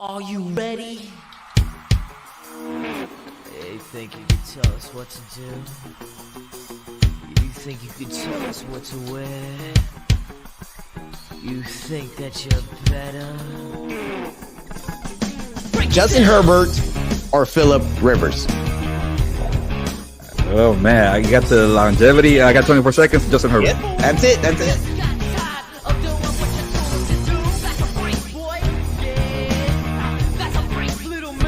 Are you ready? You think you can tell us what to do? You think you can tell us what to wear? You think that you're better? Justin Herbert or Phillip Rivers? Oh man, I got the longevity. I got 24 seconds. Justin Herbert. Yep, that's it. That's it.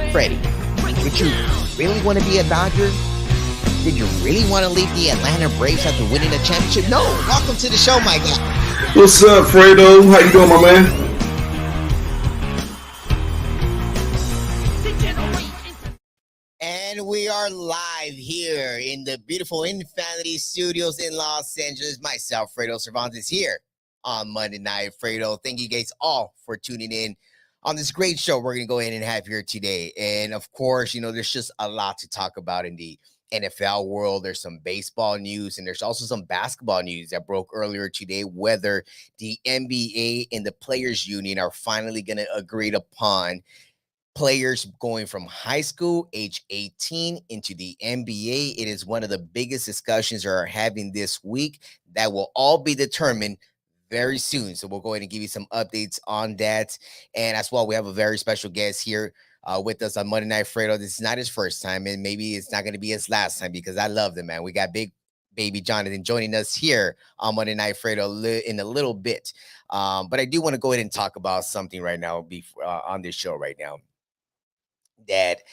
Freddie, did you really want to be a Dodger? Did you really want to leave the Atlanta Braves after winning a championship? No. Welcome to the show, my guy. What's up, Fredo? How you doing, my man? And we are live here in the beautiful Infinity Studios in Los Angeles. Myself, Fredo Cervantes, here on Monday Night Fredo. Thank you guys all for tuning in on this great show we're going to go ahead and have here today. And of course, you know, there's just a lot to talk about in the NFL world. There's some baseball news, and there's also some basketball news that broke earlier today, whether the NBA and the Players Union are finally going to agree upon players going from high school, age 18, into the NBA. It is one of the biggest discussions we are having this week that will all be determined very soon. So we'll go ahead and give you some updates on that. And as well, we have a very special guest here with us on Monday Night Fredo. This is not his first time, and maybe it's not going to be his last time, because I love the man. We got Big Baby Jonathan joining us here on Monday Night Fredo in a little bit. But I do want to go ahead and talk about something right now before, on this show right now. That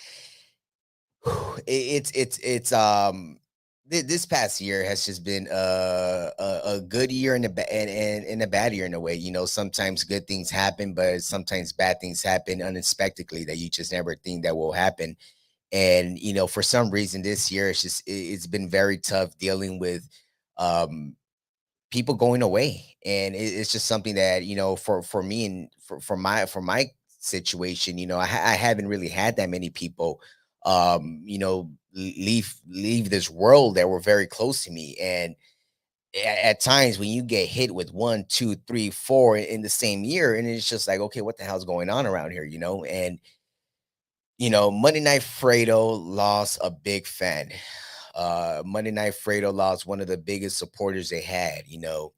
this past year has just been a good year and a bad year in a way. You know, sometimes good things happen, but sometimes bad things happen unexpectedly that you just never think that will happen. And you know, for some reason this year it's been very tough dealing with people going away. And it's just something that, you know, for me and for my situation, you know, I haven't really had that many people you know, leave this world that were very close to me. And at times when you get hit with 1, 2, 3, 4 in the same year, and it's just like, okay, what the hell's going on around here, you know? And you know, Monday Night Fredo lost a big fan. Monday Night Fredo lost one of the biggest supporters they had. You know,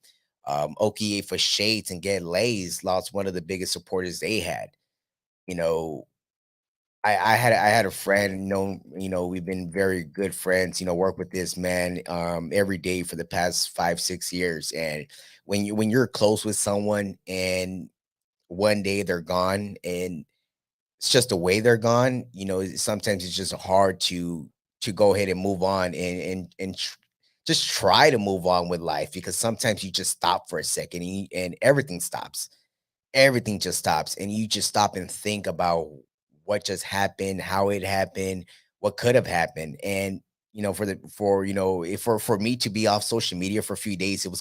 Okie for Shades and Get Lays lost one of the biggest supporters they had. You know, I had a friend, you know, we've been very good friends, you know, work with this man every day for the past 5, 6 years. And when you're close with someone and one day they're gone, and it's just the way they're gone, you know, sometimes it's just hard to go ahead and move on and just try to move on with life, because sometimes you just stop for a second, and everything stops. Everything just stops, and you just stop and think about what just happened, how it happened, what could have happened. And you know, for you know, if for me to be off social media for a few days, it was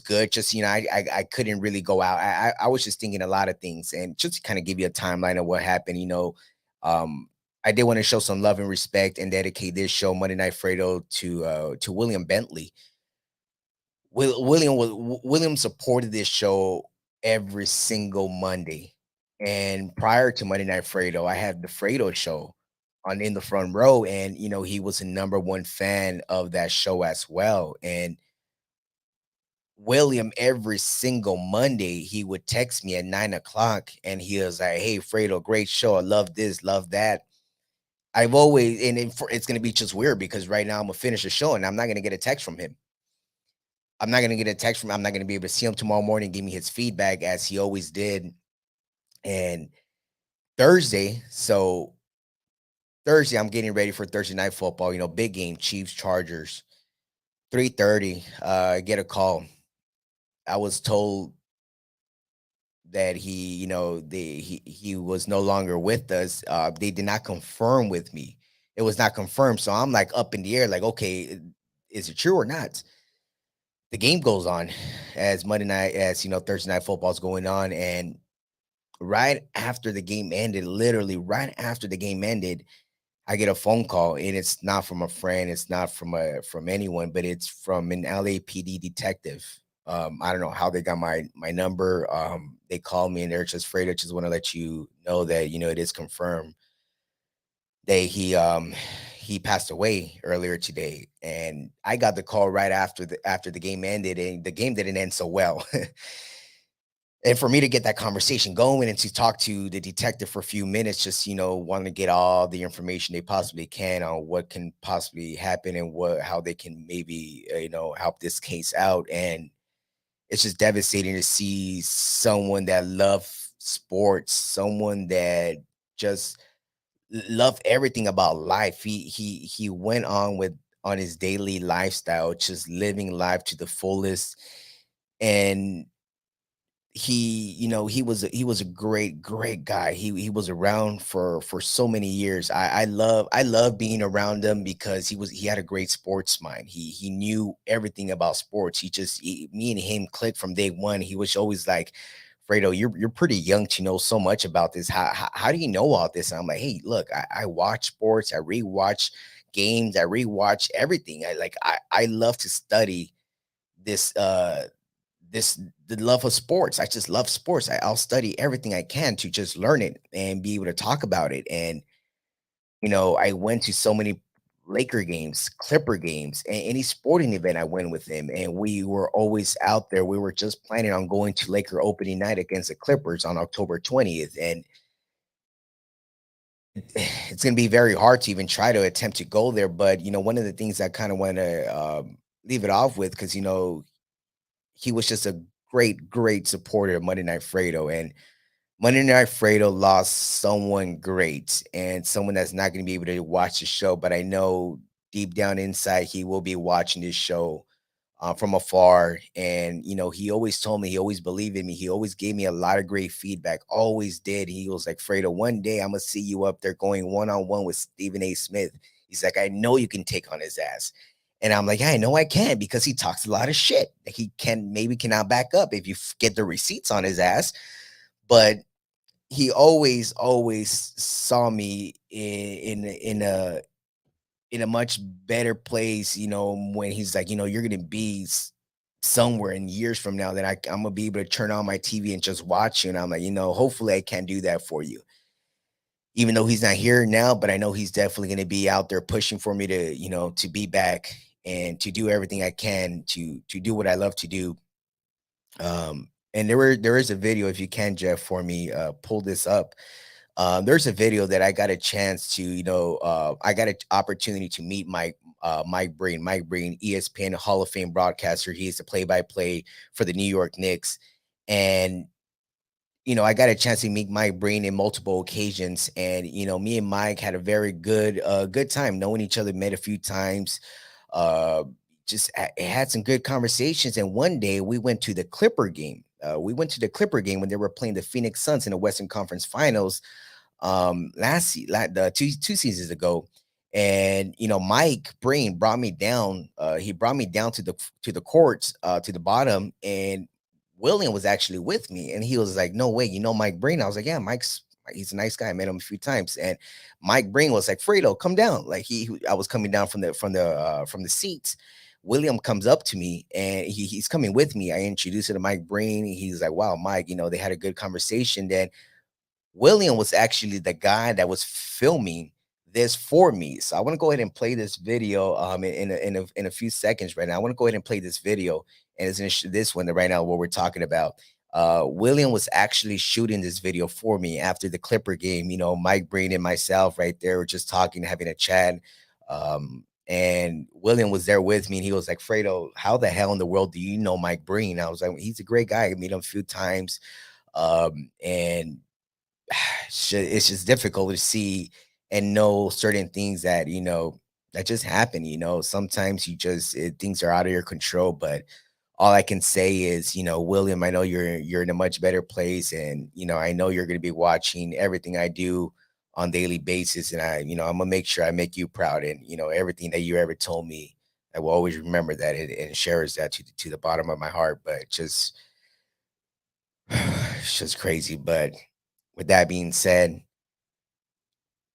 good. Just, you know, I couldn't really go out. I was just thinking a lot of things. And just to kind of give you a timeline of what happened, you know, I did want to show some love and respect and dedicate this show, Monday Night Fredo, to William Bentley. William supported this show every single Monday. And prior to Monday Night Fredo, I had the Fredo show on In the Front Row, and you know, he was a number one fan of that show as well. And William, every single Monday, he would text me at 9 o'clock, and he was like, "Hey, Fredo, great show. I love this, love that." I've always, and it's going to be just weird because right now I'm gonna finish the show and I'm not going to get a text from him. I'm not going to be able to see him tomorrow morning, give me his feedback as he always did. And Thursday, so Thursday, I'm getting ready for Thursday night football, you know, big game, Chiefs, Chargers, 3:30. I get a call. I was told that he, you know, he was no longer with us. They did not confirm with me. It was not confirmed. So I'm like up in the air, like, okay, is it true or not? The game goes on as Monday night, as you know, Thursday night football is going on. And right after the game ended, literally right after the game ended, I get a phone call, and it's not from a friend, it's not from anyone, but it's from an LAPD detective. I don't know how they got my number. They called me and they're just afraid. I just want to let you know that it is confirmed that he passed away earlier today, and I got the call right after the game ended, and the game didn't end so well. And for me to get that conversation going and to talk to the detective for a few minutes, just wanting to get all the information they possibly can on what can possibly happen and how they can maybe help this case out. And it's just devastating to see someone that loves sports, someone that just loved everything about life. He went on his daily lifestyle, just living life to the fullest. And he was a great guy. He was around for so many years. I love being around him because he had a great sports mind. He knew everything about sports. Me and him clicked from day one. He was always like, Fredo, you're pretty young to know so much about this. How do you know all this? And I'm like, hey, look, I watch sports, I rewatch games, I rewatch everything. I love to study this this the love of sports. I just love sports. I'll study everything I can to just learn it and be able to talk about it. And I went to so many Laker games, Clipper games, and any sporting event I went with him, and we were always out there. We were just planning on going to Laker opening night against the Clippers on October 20th, and it's going to be very hard to even try to attempt to go there. But one of the things I kind of want to leave it off with, because he was just a great supporter of Monday Night Fredo. And Monday Night Fredo lost someone great and someone that's not going to be able to watch the show. But I know deep down inside, he will be watching this show from afar. And, he always told me, he always believed in me. He always gave me a lot of great feedback, always did. He was like, Fredo, one day I'm going to see you up there going one-on-one with Stephen A. Smith. He's like, I know you can take on his ass. And I'm like, yeah, I know I can, because he talks a lot of shit that he cannot back up if you get the receipts on his ass. But he always saw me in a much better place, when he's like, you're gonna be somewhere in years from now that I'm gonna be able to turn on my TV and just watch you. And I'm like, hopefully I can do that for you. Even though he's not here now, but I know he's definitely gonna be out there pushing for me to, to be back and to do everything I can to do what I love to do. And there is a video, if you can, Jeff, for me, pull this up. There's a video that I got a chance to, I got an opportunity to meet Mike Breen, ESPN Hall of Fame broadcaster. He is the play-by-play for the New York Knicks. And, I got a chance to meet Mike Breen in multiple occasions. And, me and Mike had a very good time knowing each other, met a few times, uh, had some good conversations. And one day we went to the Clipper game. We went to the Clipper game when they were playing the Phoenix Suns in the Western Conference Finals the two seasons ago. And Mike Breen brought me down. He brought me down to the courts, to the bottom, and William was actually with me. And he was like, no way, Mike Breen? I was like, yeah, he's a nice guy. I met him a few times. And Mike Breen was like, Fredo, come down. Like I was coming down from the seats. William comes up to me and he's coming with me. I introduced him to Mike Breen. He's like, wow, Mike, they had a good conversation. Then William was actually the guy that was filming this for me. So I want to go ahead and play this video in a few seconds right now. I want to go ahead and play this video, and it's in this one right now what we're talking about. William was actually shooting this video for me after the Clipper game. Mike Breen and myself right there were just talking, having a chat. And William was there with me, and he was like, Fredo, how the hell in the world do you know Mike Breen? I was like, he's a great guy. I met him a few times. And it's just difficult to see and know certain things that that just happen. Sometimes things are out of your control. But all I can say is, William, I know you're in a much better place, and I know you're going to be watching everything I do on daily basis, and I'm gonna make sure I make you proud. And everything that you ever told me, I will always remember that, and cherish that to the bottom of my heart. But just it's just crazy. But with that being said,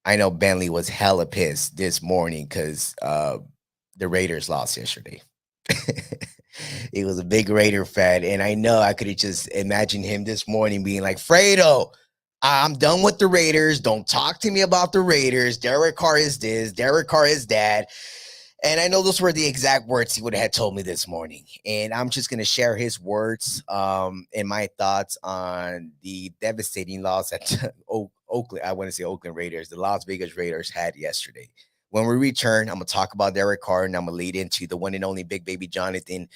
I know Bentley was hella pissed this morning because the Raiders lost yesterday. He was a big Raider fan, and I know I could have just imagined him this morning being like, Fredo, I'm done with the Raiders. Don't talk to me about the Raiders. Derek Carr is this. Derek Carr is that. And I know those were the exact words he would have told me this morning. And I'm just going to share his words and my thoughts on the devastating loss that Oakland, I want to say Oakland Raiders, the Las Vegas Raiders had yesterday. When we return, I'm going to talk about Derek Carr, and I'm going to lead into the one and only Big Baby Jonathan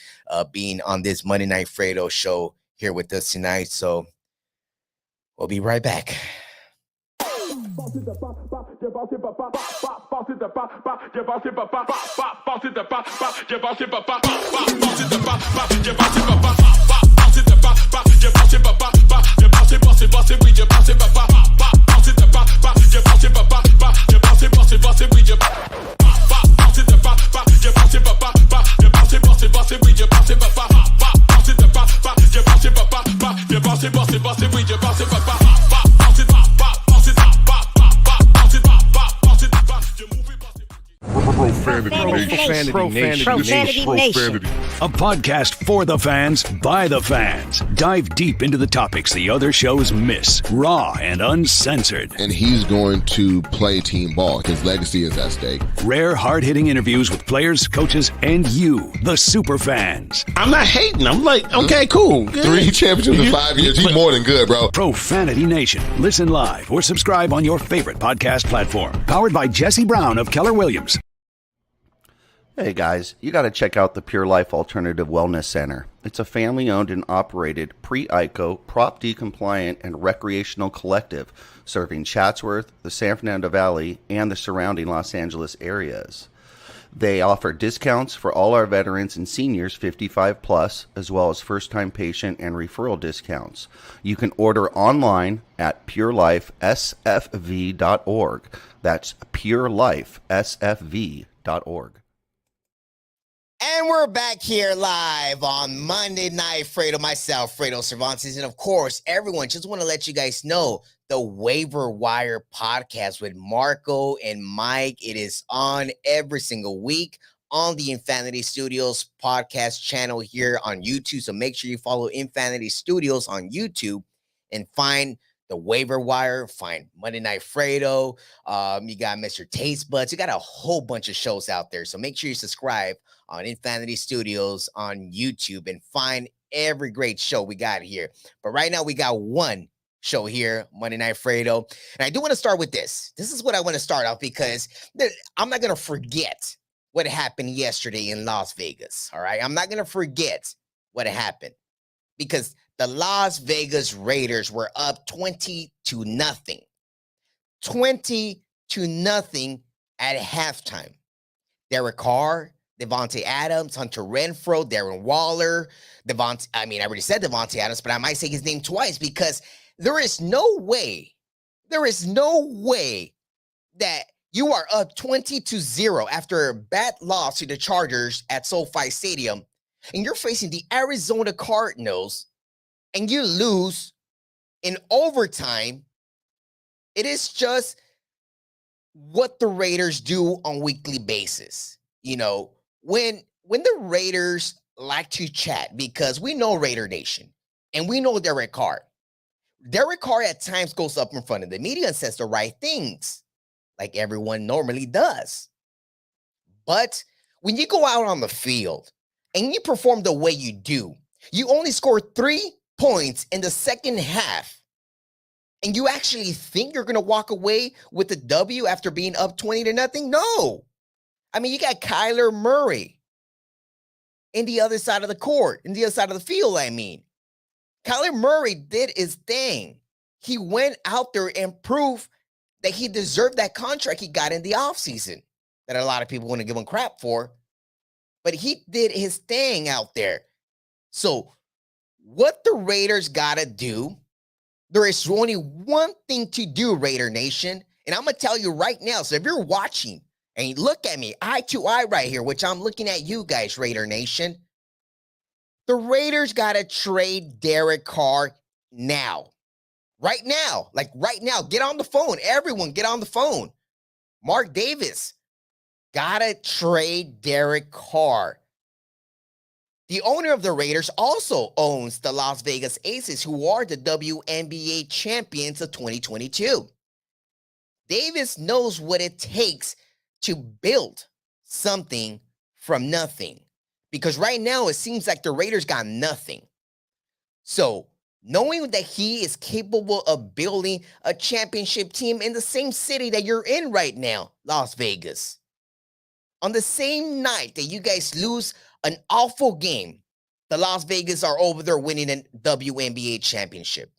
being on this Monday Night Fredo show here with us tonight. So we'll be right back. Profanity Nation. A podcast for the fans, by the fans. Dive deep into the topics the other shows miss. Raw and uncensored. And he's going to play team ball. His legacy is at stake. Rare, hard-hitting interviews with players, coaches, and you, the super fans. I'm not hating. I'm like, okay, cool. Good. 3 championships in 5 years. He's more than good, bro. Profanity Nation. Listen live or subscribe on your favorite podcast platform. Powered by Jesse Brown of Keller Williams. Hey guys, you got to check out the Pure Life Alternative Wellness Center. It's a family-owned and operated pre-ICO, Prop D compliant, and recreational collective serving Chatsworth, the San Fernando Valley, and the surrounding Los Angeles areas. They offer discounts for all our veterans and seniors 55 plus, as well as first-time patient and referral discounts. You can order online at purelifesfv.org. That's purelifesfv.org. And we're back here live on Monday Night Fredo, myself, Fredo Cervantes. And of course, everyone, just want to let you guys know the Waiver Wire podcast with Marco and Mike. It is on every single week on the Infinity Studios podcast channel here on YouTube. So make sure you follow Infinity Studios on YouTube and find the Waiver Wire, find Monday Night Fredo. You got Mr. Taste Buds. You got a whole bunch of shows out there. So make sure you subscribe on Infinity Studios on YouTube and find every great show we got here. But right now we got one show here, Monday Night Fredo. And I do want to start with this. This is what I want to start off because I'm not going to forget what happened yesterday in Las Vegas. All right. I'm not going to forget what happened because the Las Vegas Raiders were up 20-0. 20-0 at halftime. Derek Carr, Devontae Adams, Hunter Renfrow, Darren Waller, I already said Devontae Adams, but I might say his name twice because there is no way that you are up 20-0 after a bad loss to the Chargers at SoFi Stadium, and you're facing the Arizona Cardinals, and you lose in overtime. It is just what the Raiders do on a weekly basis. You know, when the Raiders like to chat, because we know Raider Nation and we know Derek Carr. Derek Carr at times goes up in front of the media and says the right things, like everyone normally does. But when you go out on the field and you perform the way you do, you only score 3 points in the second half, and you actually think you're going to walk away with a W after being up 20-0? No. I mean, you got Kyler Murray in the other side of the court, in the other side of the field, I mean. Kyler Murray did his thing. He went out there and proved that he deserved that contract he got in the offseason that a lot of people want to give him crap for. But he did his thing out there. So what the Raiders got to do, there is only one thing to do, Raider Nation. And I'm going to tell you right now. So if you're watching and you look at me eye to eye right here, which I'm looking at you guys, Raider Nation, the Raiders got to trade Derek Carr now. Right now. Like right now. Get on the phone. Everyone get on the phone. Mark Davis. Got to trade Derek Carr. The owner of the Raiders also owns the Las Vegas Aces, who are the WNBA champions of 2022. Davis knows what it takes to build something from nothing, because right now it seems like the Raiders got nothing. So knowing that he is capable of building a championship team in the same city that you're in right now, Las Vegas, on the same night that you guys lose an awful game, the Las Vegas are over there winning a WNBA championship.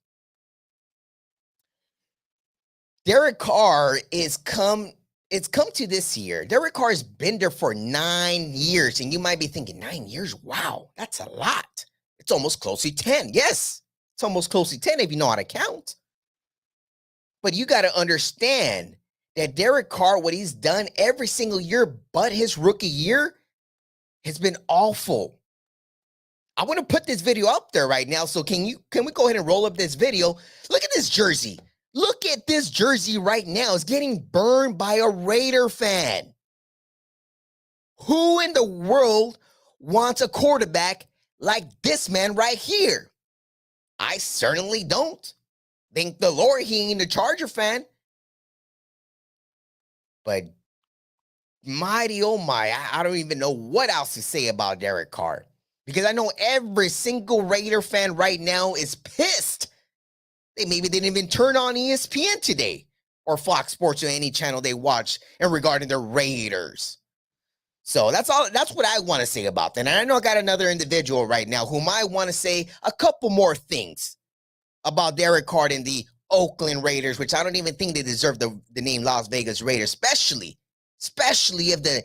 Derek Carr it's come to this year. Derek Carr has been there for 9 years, and you might be thinking, 9 years? Wow, that's a lot. It's almost close to 10. Yes, it's almost close to 10 if you know how to count. But you got to understand that Derek Carr, what he's done every single year but his rookie year, has been awful. I want to put this video up there right now. So can we go ahead and roll up this video? Look at this jersey. Look at this jersey right now. It's getting burned by a Raider fan. Who in the world wants a quarterback like this man right here? I certainly don't. Thank the Lord he ain't a Charger fan. But mighty oh my, I don't even know what else to say about Derek Carr, because I know every single Raider fan right now is pissed. They maybe didn't even turn on ESPN today or Fox Sports or any channel they watch in regarding the Raiders. So that's all. That's what I want to say about that. And I know I got another individual right now who might want to say a couple more things about Derek Carr and the Oakland Raiders, which I don't even think they deserve the name Las Vegas Raiders, especially if the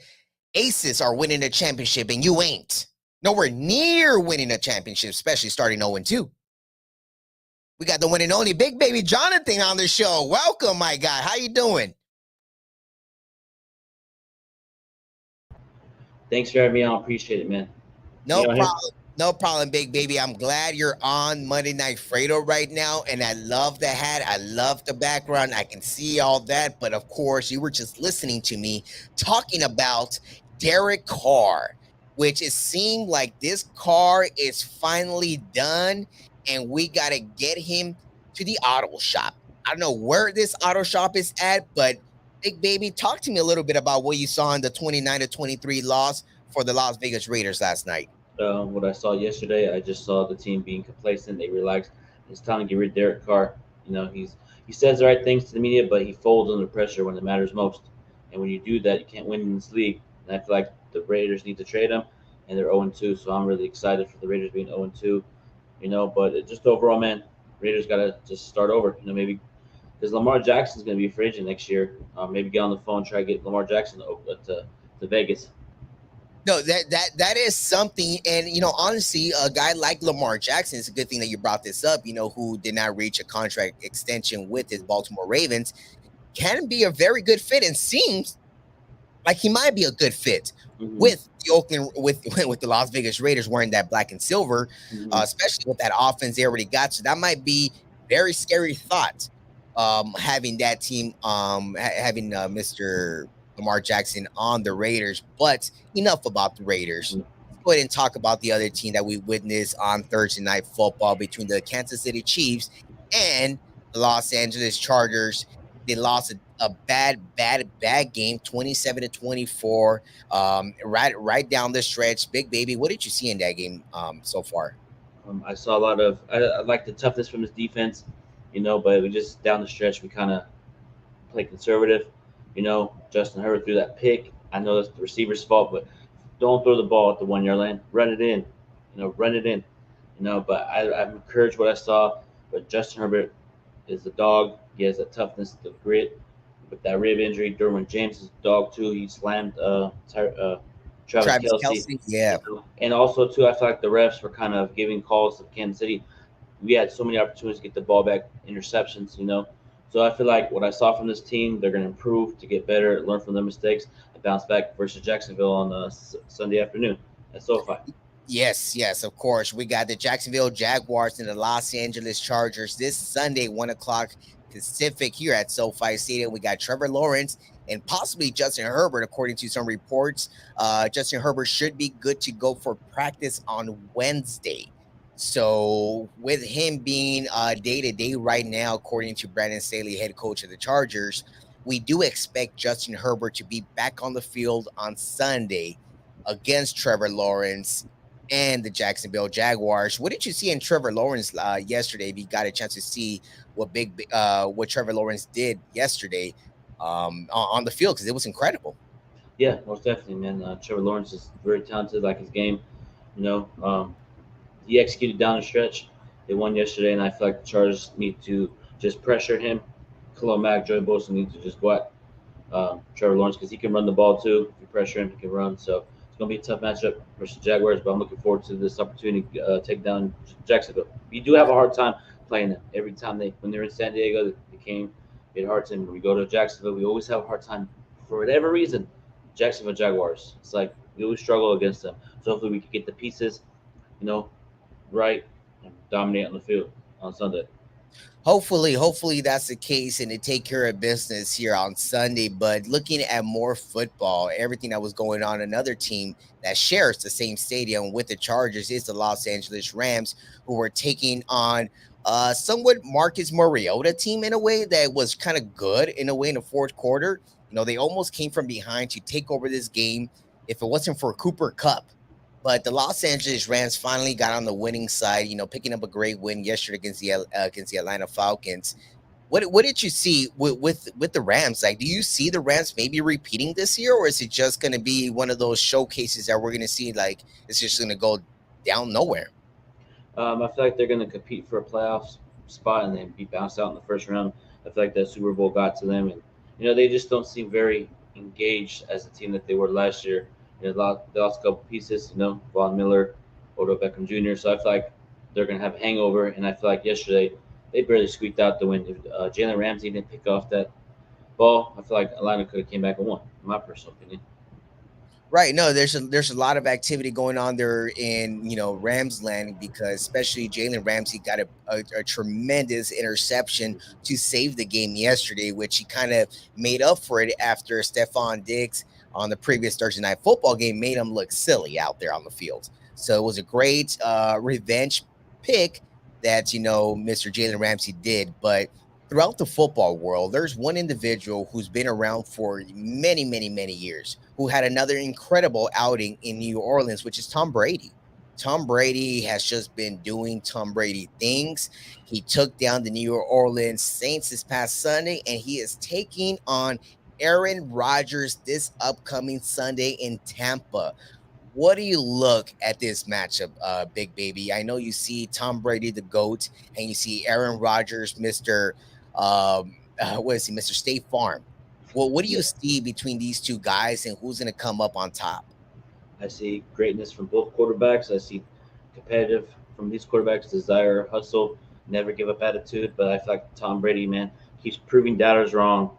Aces are winning a championship and you ain't. Nowhere near winning a championship, especially starting 0-2. We got the one and only Big Baby Jonathan on the show. Welcome, my guy. How you doing? Thanks for having me on. Appreciate it, man. No problem. No problem, Big Baby. I'm glad you're on Monday Night Fredo right now, and I love the hat. I love the background. I can see all that, but of course, you were just listening to me talking about Derek Carr, which it seemed like this car is finally done, and we got to get him to the auto shop. I don't know where this auto shop is at, but Big Baby, talk to me a little bit about what you saw in the 29-23 loss for the Las Vegas Raiders last night. What I saw yesterday, I just saw the team being complacent. They relaxed. It's time to get rid of Derek Carr. You know, he says the right things to the media, but he folds under pressure when it matters most. And when you do that, you can't win in this league. And I feel like the Raiders need to trade him, and they're 0-2. So I'm really excited for the Raiders being 0-2. You know, but just overall, man, Raiders got to just start over. You know, maybe because Lamar Jackson's going to be a free agent next year. Maybe get on the phone, try to get Lamar Jackson to Vegas. No, that is something. And, you know, honestly, a guy like Lamar Jackson, it's a good thing that you brought this up, you know, who did not reach a contract extension with his Baltimore Ravens, can be a very good fit, and seems like he might be a good fit with the Oakland, with the Las Vegas Raiders wearing that black and silver, especially with that offense they already got. So that might be very scary thought, having that team, having Mr. Lamar Jackson on the Raiders. But enough about the Raiders. Let's go ahead and talk about the other team that we witnessed on Thursday Night Football between the Kansas City Chiefs and the Los Angeles Chargers. They lost a bad game, 27-24, right down the stretch. Big Baby, what did you see in that game so far? I saw a lot of I like the toughness from his defense, you know, but we just down the stretch we kind of played conservative. You know, Justin Herbert threw that pick. I know that's the receiver's fault, but don't throw the ball at the 1 yard line. Run it in. You know, run it in. You know, but I'm encouraged what I saw. But Justin Herbert is a dog. He has that toughness, the grit. With that rib injury, Derwin James is a dog too. He slammed Travis Kelce. Yeah. You know? And also too, I feel like the refs were kind of giving calls to Kansas City. We had so many opportunities to get the ball back, interceptions, you know. So I feel like what I saw from this team, they're going to improve, to get better, learn from their mistakes, and bounce back versus Jacksonville on Sunday afternoon at SoFi. Yes, of course. We got the Jacksonville Jaguars and the Los Angeles Chargers this Sunday, 1 o'clock Pacific here at SoFi Stadium. We got Trevor Lawrence and possibly Justin Herbert, according to some reports. Justin Herbert should be good to go for practice on Wednesday. So with him being day-to-day right now, according to Brandon Staley, head coach of the Chargers, we do expect Justin Herbert to be back on the field on Sunday against Trevor Lawrence and the Jacksonville Jaguars. What did you see in Trevor Lawrence yesterday? If you got a chance to see what Trevor Lawrence did yesterday on the field, because it was incredible. Yeah, most definitely, man. Trevor Lawrence is very talented, like his game. You know, he executed down the stretch. They won yesterday, and I feel like the Chargers need to just pressure him. Khalil Mack, Joey Bosa need to just go at Trevor Lawrence because he can run the ball too. If you pressure him, he can run. So it's going to be a tough matchup versus Jaguars, but I'm looking forward to this opportunity to take down Jacksonville. We do have a hard time playing them. Every time when they're in San Diego, they had a hard time. When we go to Jacksonville, we always have a hard time for whatever reason. Jacksonville Jaguars. It's like we always struggle against them. So hopefully we can get the pieces, right, and dominate on the field on Sunday. Hopefully that's the case and to take care of business here on Sunday. But looking at more football, everything that was going on, another team that shares the same stadium with the Chargers is the Los Angeles Rams, who were taking on somewhat Marcus Mariota team in a way that was kind of good in a way in the fourth quarter. They almost came from behind to take over this game if it wasn't for Cooper Kupp. But the Los Angeles Rams finally got on the winning side, picking up a great win yesterday against the Atlanta Falcons. What did you see with the Rams? Like, do you see the Rams maybe repeating this year, or is it just going to be one of those showcases that we're going to see, like, it's just going to go down nowhere? I feel like they're going to compete for a playoff spot and then be bounced out in the first round. I feel like that Super Bowl got to them, and they just don't seem very engaged as a team that they were last year. They lost a couple pieces, Von Miller, Odell Beckham Jr. So I feel like they're going to have a hangover. And I feel like yesterday they barely squeaked out the win. If Jalen Ramsey didn't pick off that ball, I feel like Atlanta could have came back and won, in my personal opinion. Right. No, there's a lot of activity going on there in, Rams land, because especially Jalen Ramsey got a tremendous interception to save the game yesterday, which he kind of made up for it after Stephon Diggs on the previous Thursday Night Football game made him look silly out there on the field. So it was a great revenge pick that, Mr. Jalen Ramsey did. But throughout the football world, there's one individual who's been around for many, many, many years, who had another incredible outing in New Orleans, which is Tom Brady. Tom Brady has just been doing Tom Brady things. He took down the New Orleans Saints this past Sunday, and he is taking on Aaron Rodgers this upcoming Sunday in Tampa. What do you look at this matchup, Big Baby? I know you see Tom Brady, the GOAT, and you see Aaron Rodgers, Mr. Mr. State Farm. Well, what do you see between these two guys, and who's going to come up on top? I see greatness from both quarterbacks. I see competitive from these quarterbacks, desire, hustle, never give up attitude. But I feel like Tom Brady, man, keeps proving doubters wrong.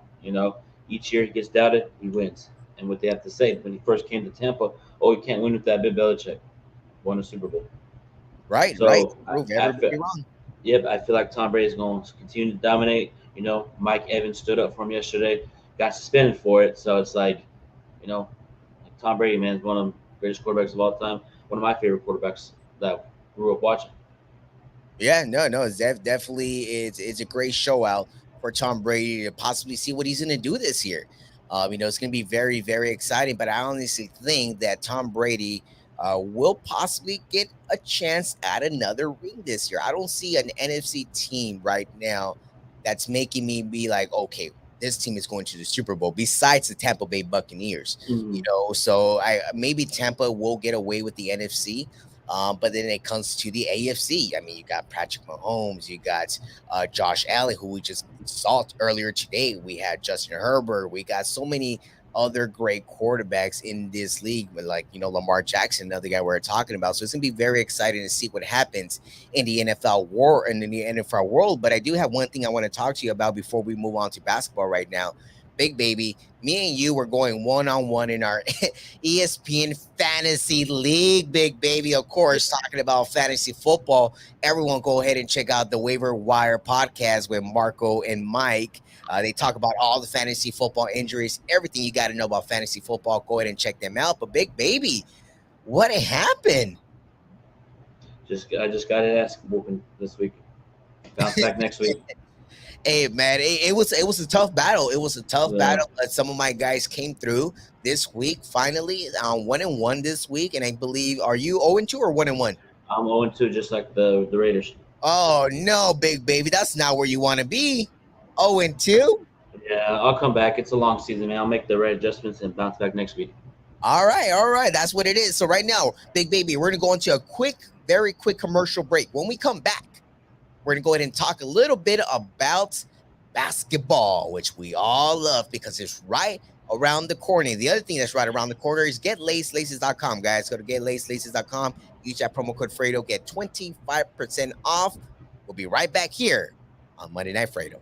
Each year he gets doubted, he wins. And what they have to say, when he first came to Tampa, you can't win with that Bill Belichick. Won a Super Bowl. Right, so right. Wrong. Yeah, but I feel like Tom Brady is going to continue to dominate. Mike Evans stood up for him yesterday, got suspended for it. So it's like, Tom Brady, man, is one of the greatest quarterbacks of all time. One of my favorite quarterbacks that I grew up watching. Yeah, no, it's definitely it's a great show out for Tom Brady to possibly see what he's going to do this year. It's going to be very, very exciting. But I honestly think that Tom Brady will possibly get a chance at another ring this year. I don't see an NFC team right now that's making me be like, okay, this team is going to the Super Bowl besides the Tampa Bay Buccaneers. So maybe Tampa will get away with the NFC. But then it comes to the AFC. I mean, you got Patrick Mahomes, you got Josh Allen, who we just saw earlier today. We had Justin Herbert. We got so many other great quarterbacks in this league, like, Lamar Jackson, another guy we're talking about. So it's going to be very exciting to see what happens in the NFL world. But I do have one thing I want to talk to you about before we move on to basketball right now. Big Baby, me and you were going one-on-one in our ESPN Fantasy League, Big Baby. Of course, talking about fantasy football. Everyone go ahead and check out the Waiver Wire podcast with Marco and Mike. They talk about all the fantasy football injuries, everything you got to know about fantasy football. Go ahead and check them out. But Big Baby, what happened? I just got it ass whooping this week. Bounce back next week. Hey man, it was a tough battle. It was a tough battle, but some of my guys came through this week. Finally, 1-1 this week, and I believe, are you 0-2 or 1-1? I'm 0-2, just like the Raiders. Oh no, Big Baby, that's not where you want to be. 0-2. Yeah, I'll come back. It's a long season, man. I'll make the right adjustments and bounce back next week. All right, that's what it is. So right now, Big Baby, we're gonna go into a very quick commercial break. When we come back, we're going to go ahead and talk a little bit about basketball, which we all love because it's right around the corner. The other thing that's right around the corner is getlaces.com, guys. Go to getlaces.com. Use that promo code Fredo. Get 25% off. We'll be right back here on Monday Night Fredo.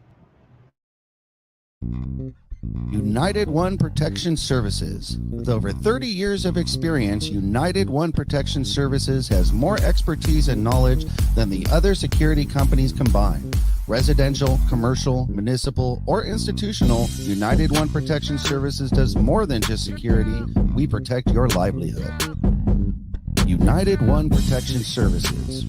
United One Protection Services. With over 30 years of experience, United One Protection Services has more expertise and knowledge than the other security companies combined. Residential, commercial, municipal, or institutional, United One Protection Services does more than just security. We protect your livelihood. United One Protection Services.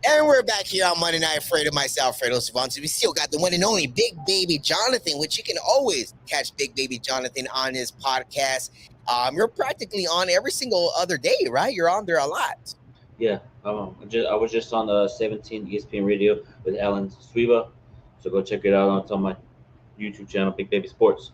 And we're back here on Monday Night Fredo. Myself, Fredo Savant. We still got the one and only Big Baby Jonathan, which you can always catch Big Baby Jonathan on his podcast. You're practically on every single other day, right? You're on there a lot. Yeah, I was just on the 17 ESPN Radio with Alan Swiba, so go check it out. It's on my YouTube channel, Big Baby Sports.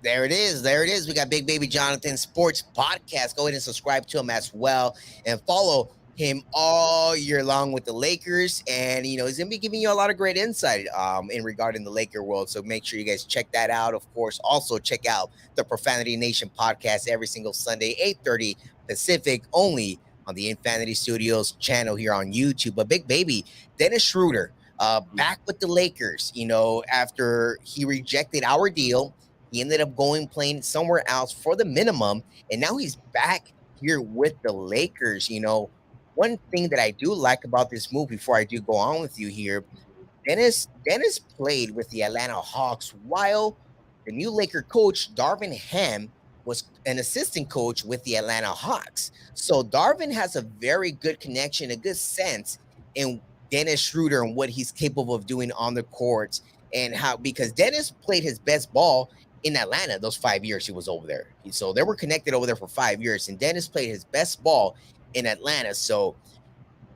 There it is. We got Big Baby Jonathan Sports Podcast. Go ahead and subscribe to him as well and follow him all year long with the Lakers, and he's gonna be giving you a lot of great insight in regarding the Laker world. So make sure you guys check that out. Of course, also check out the Profanity Nation podcast every single Sunday, 8:30 Pacific, only on the Infinity Studios channel here on YouTube. But Big Baby, Dennis Schroeder, back with the Lakers. After he rejected our deal, he ended up playing somewhere else for the minimum, and now he's back here with the Lakers. One thing that I do like about this move, before I do go on with you here, Dennis played with the Atlanta Hawks while the new Laker coach, Darvin Ham, was an assistant coach with the Atlanta Hawks. So Darvin has a very good connection, a good sense in Dennis Schroeder and what he's capable of doing on the courts, and because Dennis played his best ball in Atlanta those 5 years he was over there. So they were connected over there for 5 years, and Dennis played his best ball in Atlanta. So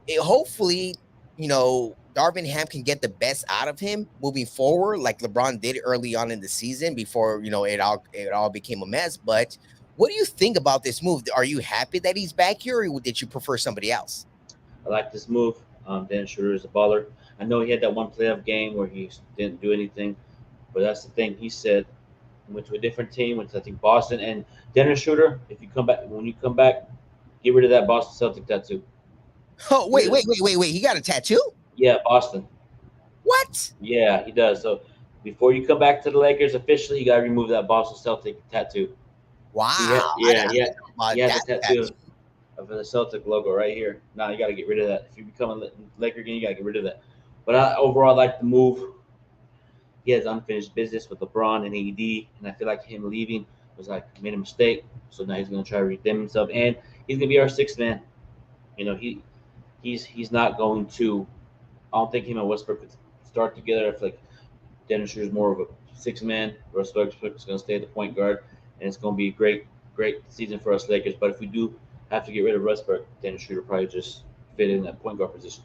hopefully, Darvin Ham can get the best out of him moving forward, like LeBron did early on in the season before, it all became a mess. But what do you think about this move? Are you happy that he's back here, or did you prefer somebody else? I like this move. Dennis Schroeder is a baller. I know he had that one playoff game where he didn't do anything, but that's the thing. He said he went to a different team, went to, I think, Boston. And Dennis Schroeder, when you come back, get rid of that Boston Celtic tattoo. Oh, wait. He got a tattoo? Yeah, Boston. What? Yeah, he does. So before you come back to the Lakers officially, you got to remove that Boston Celtic tattoo. Wow. He had the tattoo of the Celtic logo right here. Now you got to get rid of that. If you become a Laker again, you got to get rid of that. But overall, I like the move. He has unfinished business with LeBron and AD, and I feel like him leaving was made a mistake. So now he's going to try to redeem himself, and he's going to be our sixth man. He's not going to. I don't think him and Westbrook could start together. I feel like Dennis Schroeder's more of a six man. Russ Westbrook is going to stay at the point guard, and it's going to be a great season for us Lakers. But if we do have to get rid of Westbrook, Dennis Schroeder probably just fit in that point guard position.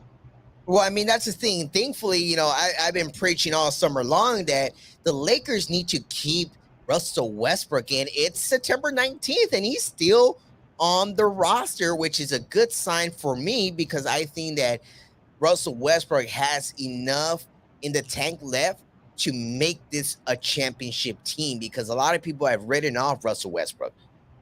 Well, I mean, that's the thing. Thankfully, I've been preaching all summer long that the Lakers need to keep Russell Westbrook in. It's September 19th, and he's still on the roster, which is a good sign for me because I think that Russell Westbrook has enough in the tank left to make this a championship team, because a lot of people have written off Russell Westbrook.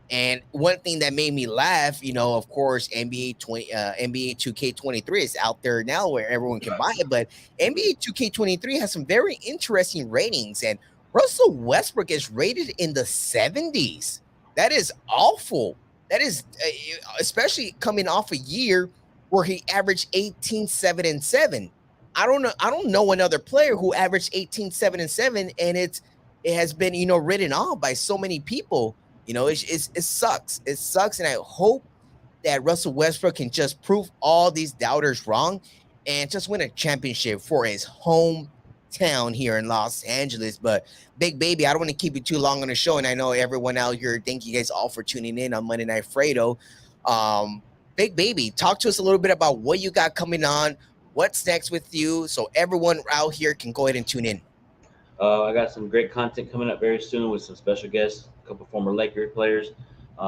And one thing that made me laugh, of course, NBA 2K23 is out there now where everyone can buy it, but NBA 2K23 has some very interesting ratings, and Russell Westbrook is rated in the 70s. That is awful. That is especially coming off a year where he averaged 18, 7, and 7. I don't know another player who averaged 18, 7, and 7, and it has been, written off by so many people. It sucks. It sucks. And I hope that Russell Westbrook can just prove all these doubters wrong and just win a championship for his hometown here in Los Angeles. But Big Baby, I don't want to keep you too long on the show. And I know everyone out here, thank you guys all for tuning in on Monday Night Fredo. Big Baby, talk to us a little bit about what you got coming on, what's next with you, so everyone out here can go ahead and tune in. I got some great content coming up very soon with some special guests, a couple former Laker players.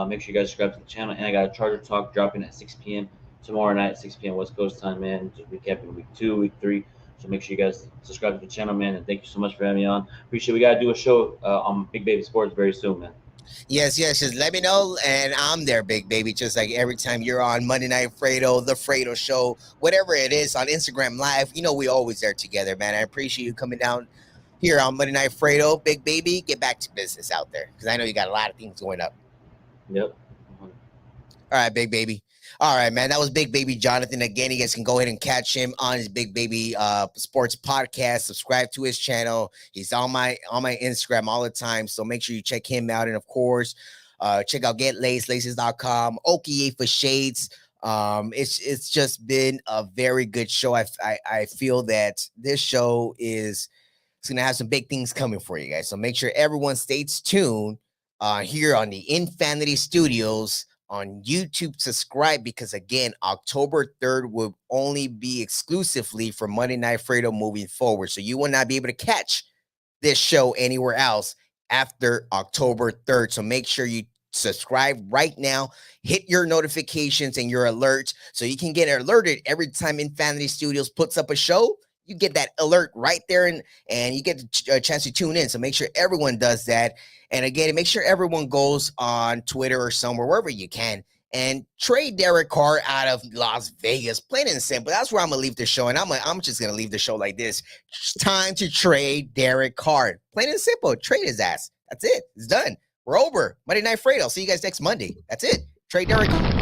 Make sure you guys subscribe to the channel. And I got a Charger Talk dropping at 6 p.m. tomorrow night, 6 p.m. West Coast time, man. Just recapping week 2, week 3. So make sure you guys subscribe to the channel, man. And thank you so much for having me on. Appreciate it. We got to do a show on Big Baby Sports very soon, man. Yes. Just let me know, and I'm there, Big Baby. Just like every time you're on Monday Night Fredo, the Fredo Show, whatever it is on Instagram Live, we always there together, man. I appreciate you coming down here on Monday Night Fredo. Big Baby, get back to business out there because I know you got a lot of things going up. Yep. All right, Big Baby. All right, man. That was Big Baby Jonathan. Again, you guys can go ahead and catch him on his Big Baby Sports podcast. Subscribe to his channel. He's on my Instagram all the time. So make sure you check him out. And of course, check out laces.com, Okie for Shades. It's just been a very good show. I feel that this show is going to have some big things coming for you guys. So make sure everyone stays tuned here on the Infinity Studios on YouTube. Subscribe because, again, October 3rd will only be exclusively for Monday Night Fredo moving forward. So you will not be able to catch this show anywhere else after October 3rd. So make sure you subscribe right now. Hit your notifications and your alerts so you can get alerted every time Infinity Studios puts up a show. You get that alert right there, and you get a chance to tune in. So make sure everyone does that. And again, make sure everyone goes on Twitter or somewhere, wherever you can, and trade Derek Carr out of Las Vegas. Plain and simple. That's where I'm going to leave the show. And I'm just going to leave the show like this. It's time to trade Derek Carr. Plain and simple. Trade his ass. That's it. It's done. We're over. Monday Night Fredo. I'll see you guys next Monday. That's it. Trade Derek Carr.